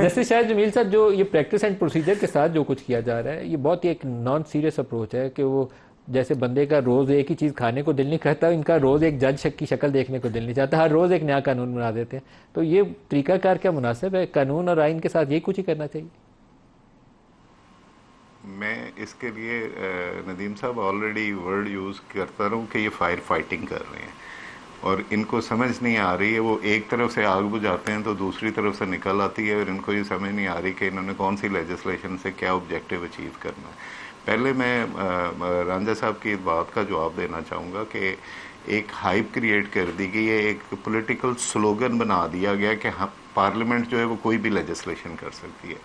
جیسے شاید جمیل صاحب جو یہ پریکٹس اینڈ پروسیجر کے ساتھ جو کچھ کیا جا رہا ہے، یہ بہت ہی ایک نان سیریس اپروچ ہے کہ وہ جیسے بندے کا روز ایک ہی چیز کھانے کو دل نہیں کرتا، ان کا روز ایک جج کی شکل دیکھنے کو دل نہیں چاہتا، ہر روز ایک نیا قانون بنا دیتے ہیں. تو یہ طریقہ کار کیا مناسب ہے؟ قانون اور آئین کے ساتھ یہی کچھ ہی کرنا چاہیے. میں اس کے لیے ندیم صاحب آلریڈی ورڈ یوز کرتا رہا ہوں کہ یہ فائر فائٹنگ کر رہے ہیں، اور ان کو سمجھ نہیں آ رہی ہے. وہ ایک طرف سے آگ بجھاتے ہیں تو دوسری طرف سے نکل آتی ہے، اور ان کو یہ سمجھ نہیں آ رہی کہ انہوں نے کون سی لیجسلیشن سے کیا آبجیکٹیو اچیو کرنا ہے. پہلے میں رانجھا صاحب کی بات کا جواب دینا چاہوں گا کہ ایک ہائپ کریٹ کر دی گئی ہے، ایک پولیٹیکل سلوگن بنا دیا گیا کہ پارلیمنٹ جو ہے وہ کوئی بھی لیجسلیشن کر سکتی ہے.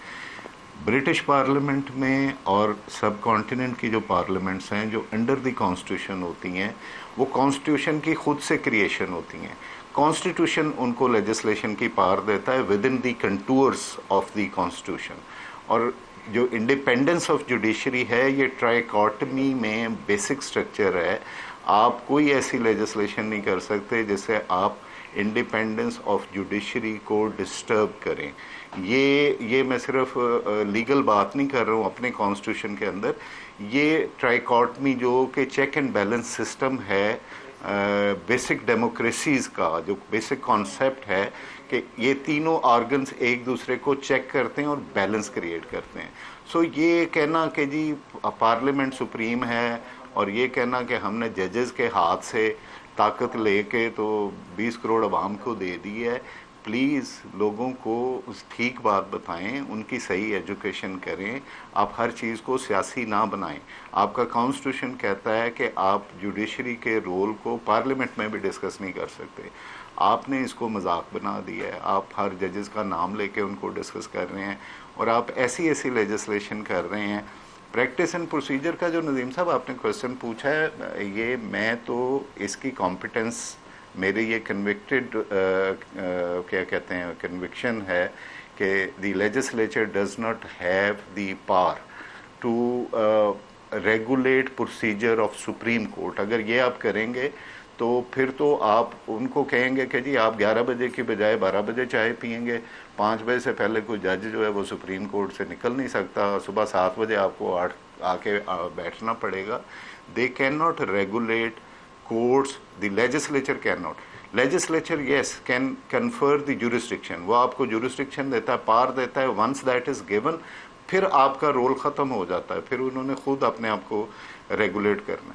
برٹش پارلیمنٹ میں اور سب کانٹیننٹ کی جو پارلیمنٹس ہیں جو انڈر دی کانسٹیٹیوشن ہوتی ہیں، وہ کانسٹیٹیوشن کی خود سے کریشن ہوتی ہیں. کانسٹیٹیوشن ان کو لیجسلیشن کی پاور دیتا ہے with in the contours of the constitution. اور جو انڈیپینڈنس آف جوڈیشری ہے، یہ ٹرائیکاٹمی میں بیسک سٹرکچر ہے. آپ کوئی ایسی لیجسلیشن نہیں کر سکتے جس سے آپ انڈیپینڈنس آف جوڈیشری کو ڈسٹرب کریں. یہ میں صرف لیگل بات نہیں کر رہا ہوں، اپنے کانسٹیٹیوشن کے اندر یہ ٹرائیکاٹمی جو کہ چیک اینڈ بیلنس سسٹم ہے بیسک ڈیموکریسیز کا، جو بیسک کانسیپٹ ہے کہ یہ تینوں آرگنز ایک دوسرے کو چیک کرتے ہیں اور بیلنس کریٹ کرتے ہیں. سو یہ کہنا کہ جی پارلیمنٹ سپریم ہے، اور یہ کہنا کہ ہم نے ججز کے ہاتھ سے طاقت لے کے تو 20 کروڑ عوام کو دے دی ہے. پلیز لوگوں کو ٹھیک بات بتائیں، ان کی صحیح ایجوکیشن کریں. آپ ہر چیز کو سیاسی نہ بنائیں. آپ کا کانسٹیٹیوشن کہتا ہے کہ آپ جوڈیشری کے رول کو پارلیمنٹ میں بھی ڈسکس نہیں کر سکتے. آپ نے اس کو مذاق بنا دیا ہے، آپ ہر ججز کا نام لے کے ان کو ڈسکس کر رہے ہیں، اور آپ ایسی لیجسلیشن کر رہے ہیں. پریکٹس اینڈ پروسیجر کا جو ندیم صاحب آپ نے کویسچن پوچھا ہے، یہ میں تو اس کی کمپیٹنس، میرے یہ کنوکٹڈ کیا کہتے ہیں کنوکشن ہے کہ the legislature does not have the power to regulate procedure of Supreme Court. اگر یہ آپ کریں گے تو پھر تو آپ ان کو کہیں گے کہ جی آپ 11 بجے کی بجائے 12 بجے چائے پئیں گے. 5 بجے سے پہلے کوئی جج جو ہے وہ سپریم کورٹ سے نکل نہیں سکتا. صبح 7 بجے آپ کو آ کے بیٹھنا پڑے گا. They can not regulate courts. The legislature cannot. Legislature, yes, can confer the jurisdiction. وہ آپ کو jurisdiction دیتا ہے، پار دیتا ہے. once that is given پھر آپ کا رول ختم ہو جاتا ہے، پھر انہوں نے خود اپنے آپ کو ریگولیٹ کرنا ہے.